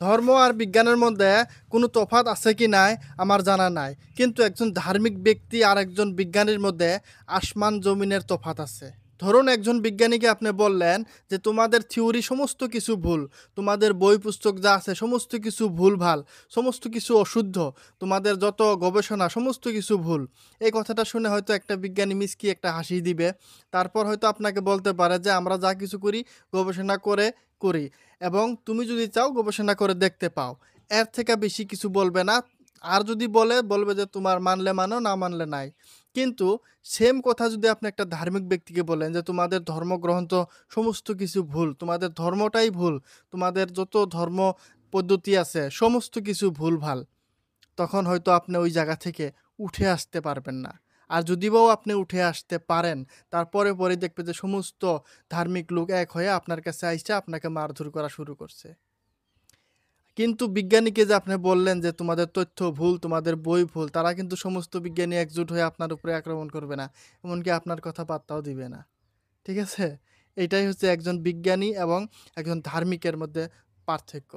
ধর্ম আর বিজ্ঞানের মধ্যে কোনো তফাৎ আছে কি নাই আমার জানা নাই, কিন্তু একজন ধার্মিক ব্যক্তি আর একজন বিজ্ঞানীর মধ্যে আসমান জমিনের তফাৎ আছে। ধরুন একজন বিজ্ঞানীকে আপনি বললেন যে তোমাদের থিওরি সমস্ত কিছু ভুল, তোমাদের বই পুস্তক যা আছে সমস্ত কিছু ভুলভাল, সমস্ত কিছু অশুদ্ধ, তোমাদের যত গবেষণা সমস্ত কিছু ভুল। এই কথাটা শুনে হয়তো একটা বিজ্ঞানী মিসকি একটা হাসি দিবে। তারপর হয়তো আপনাকে বলতে পারে যে আমরা যা কিছু করি গবেষণা করে করি, এবং তুমি যদি চাও গবেষণা করে দেখতে পাও। এর থেকে বেশি কিছু বলবে না। আর যদি বলবে যে তোমার মানলে মানো, না মানলে নাই। কিন্তু সেম কথা যদি আপনি একটা ধার্মিক ব্যক্তিকে বলেন যে তোমাদের ধর্মগ্রন্থ সমস্ত কিছু ভুল, তোমাদের ধর্মটাই ভুল, তোমাদের যত ধর্ম পদ্ধতি আছে সমস্ত কিছু ভুলভাল, তখন হয়তো আপনি ওই জায়গা থেকে উঠে আসতে পারবেন না। আর যদিও আপনি উঠে আসতে পারেন, তারপরে পরে দেখবে যে সমস্ত ধার্মিক লোক এক হয়ে আপনার কাছে আইসা আপনাকে মারধর করা শুরু করছে। কিন্তু বিজ্ঞানীকে যে আপনি বললেন যে তোমাদের তথ্য ভুল, তোমাদের বই ভুল, তারা কিন্তু সমস্ত বিজ্ঞানী একজোট হয়ে আপনার উপরে আক্রমণ করবে না। এমনকি আপনার কথা পাত্তাও দিবে না। ঠিক আছে? এটাই হচ্ছে একজন বিজ্ঞানী এবং একজন ধার্মিকের মধ্যে পার্থক্য।